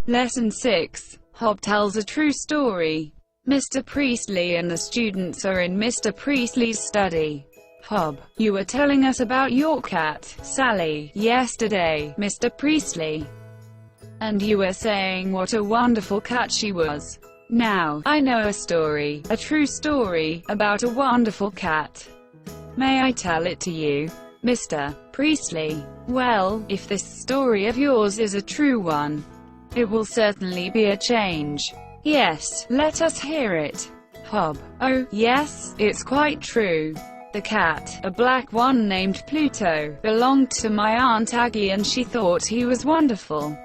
Lesson 6. Hob tells a true story. Mr. Priestley and the students are in Mr. Priestley's study. Hob, you were telling us about your cat, Sally, yesterday, Mr. Priestley. And you were saying what a wonderful cat she was. Now, I know a story, a true story, about a wonderful cat. May I tell it to you, Mr. Priestley? Well, if this story of yours is a true one, it will certainly be a change. Yes, let us hear it. Hob: oh, yes, it's quite true. The cat, a black one named Pluto, belonged to my Aunt Aggie and she thought he was wonderful.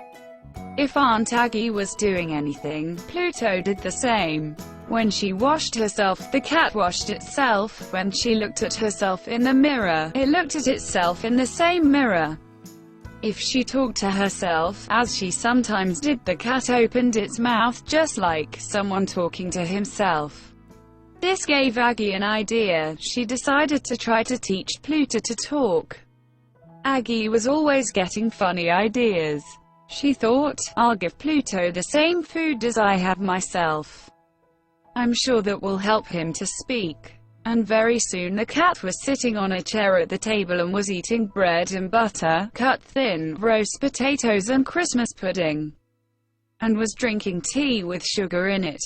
If Aunt Aggie was doing anything, Pluto did the same. When she washed herself, the cat washed itself. When she looked at herself in the mirror, it looked at itself in the same mirror. If she talked to herself, as she sometimes did, the cat opened its mouth just like someone talking to himself. This gave Aggie an idea. She decided to try to teach Pluto to talk. Aggie was always getting funny ideas. She thought, I'll give Pluto the same food as I have myself. I'm sure that will help him to speak. And very soon the cat was sitting on a chair at the table and was eating bread and butter, cut thin, roast potatoes and Christmas pudding, and was drinking tea with sugar in it.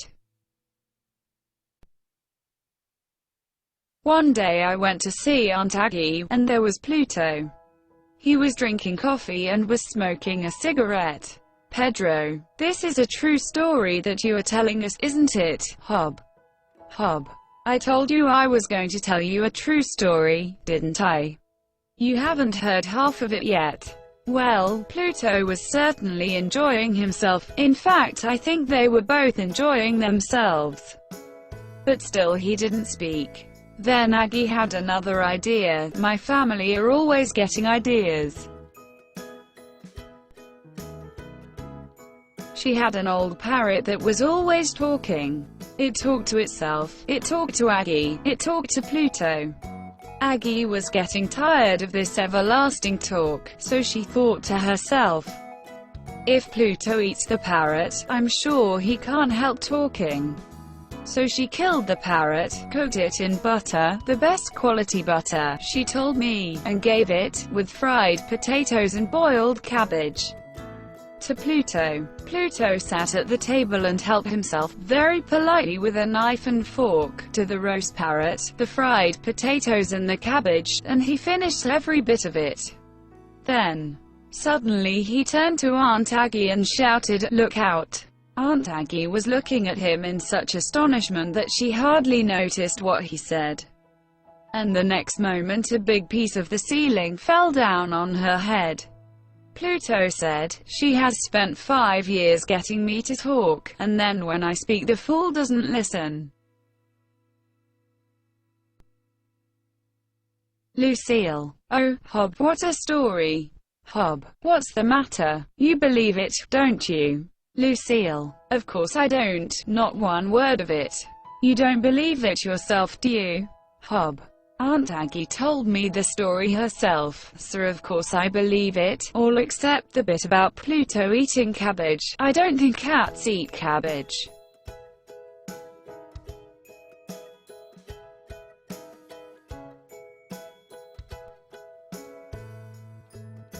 One day I went to see Aunt Aggie, and there was Pluto. He was drinking coffee and was smoking a cigarette. Pedro, this is a true story that you are telling us, isn't it, Hob? Hob: I told you I was going to tell you a true story, didn't I? You haven't heard half of it yet. Well, Pluto was certainly enjoying himself. In fact, I think they were both enjoying themselves. But still he didn't speak. Then Aggie had another idea. My family are always getting ideas. She had an old parrot that was always talking. It talked to itself, it talked to Aggie, it talked to Pluto. Aggie was getting tired of this everlasting talk, so she thought to herself, if Pluto eats the parrot, I'm sure he can't help talking. So she killed the parrot, cooked it in butter, the best quality butter, she told me, and gave it, with fried potatoes and boiled cabbage, to Pluto. Pluto sat at the table and helped himself, very politely with a knife and fork, to the roast parrot, the fried potatoes and the cabbage, and he finished every bit of it. Then, suddenly he turned to Aunt Aggie and shouted, "Look out!" Aunt Aggie was looking at him in such astonishment that she hardly noticed what he said. And the next moment a big piece of the ceiling fell down on her head. Pluto said, "She has spent 5 years getting me to talk, and then when I speak the fool doesn't listen." Lucille: oh, Hob, what a story. Hob: what's the matter? You believe it, don't you? Lucille: of course I don't, not one word of it. You don't believe it yourself, do you? Hob: Aunt Aggie told me the story herself, so of course I believe it, all except the bit about Pluto eating cabbage. I don't think cats eat cabbage.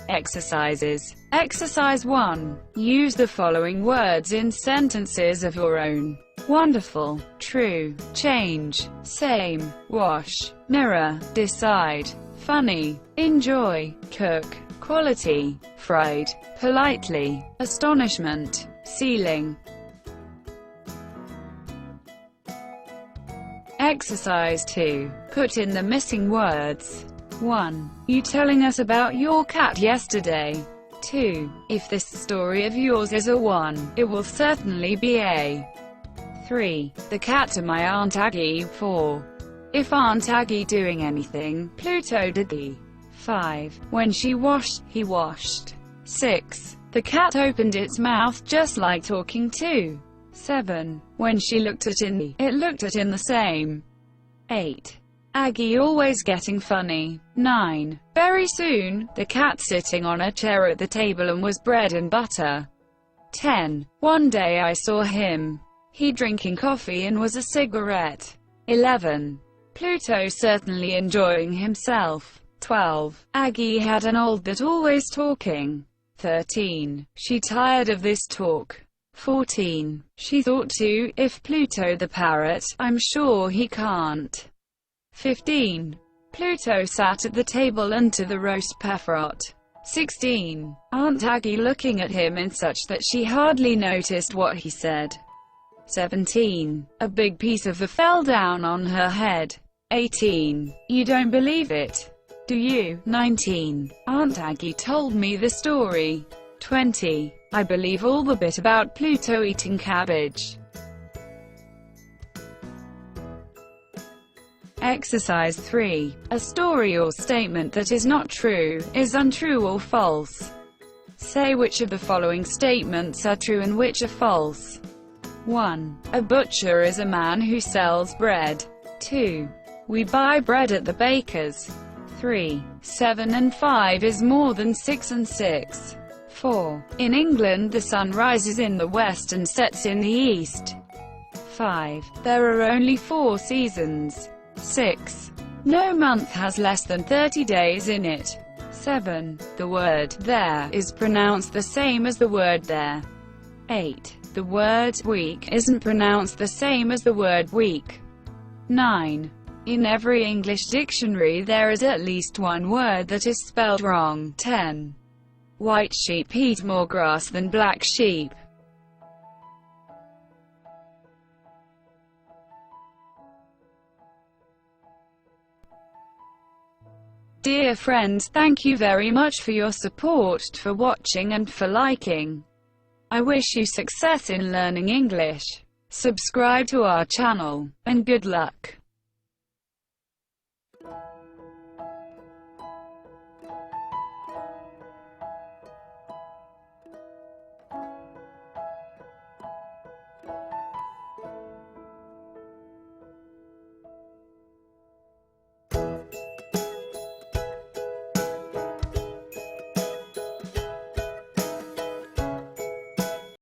Exercises. Exercise 1. Use the following words in sentences of your own. Wonderful, true, change, same, wash, mirror, decide, funny, enjoy, cook, quality, fried, politely, astonishment, ceiling. Exercise 2. Put in the missing words. 1. You telling us about your cat yesterday. 2. If this story of yours is a 1, it will certainly be a 3. The cat to my Aunt Aggie. 4. If Aunt Aggie doing anything, Pluto did the 5. When she washed, he washed. 6. The cat opened its mouth just like talking to. 7. When she looked at it looked at in the same. 8. Aggie always getting funny. 9. Very soon, the cat sitting on a chair at the table and was bread and butter. 10. One day I saw him. He drinking coffee and was a cigarette. 11. Pluto certainly enjoying himself. 12. Aggie had an old that always talking. 13. She tired of this talk. 14. She thought too, if Pluto the parrot, I'm sure he can't. 15. Pluto sat at the table under the roast Parrot. 16. Aunt Aggie looking at him in such that she hardly noticed what he said. 17. A big piece of the fell down on her head. 18. You don't believe it, do you? 19. Aunt Aggie told me the story. 20. I believe all the bit about Pluto eating cabbage. Exercise 3. A story or statement that is not true, is untrue or false. Say which of the following statements are true and which are false. 1. A butcher is a man who sells bread. 2. We buy bread at the baker's. 3. 7 and 5 is more than 6 and 6. 4. In England the sun rises in the west and sets in the east. 5. There are only 4 seasons. 6. No month has less than 30 days in it. 7. The word there is pronounced the same as the word there. 8. The word week isn't pronounced the same as the word week. 9. In every English dictionary there is at least one word that is spelled wrong. 10. White sheep eat more grass than black sheep. Dear friends, thank you very much for your support, for watching and for liking. I wish you success in learning English. Subscribe to our channel, and good luck.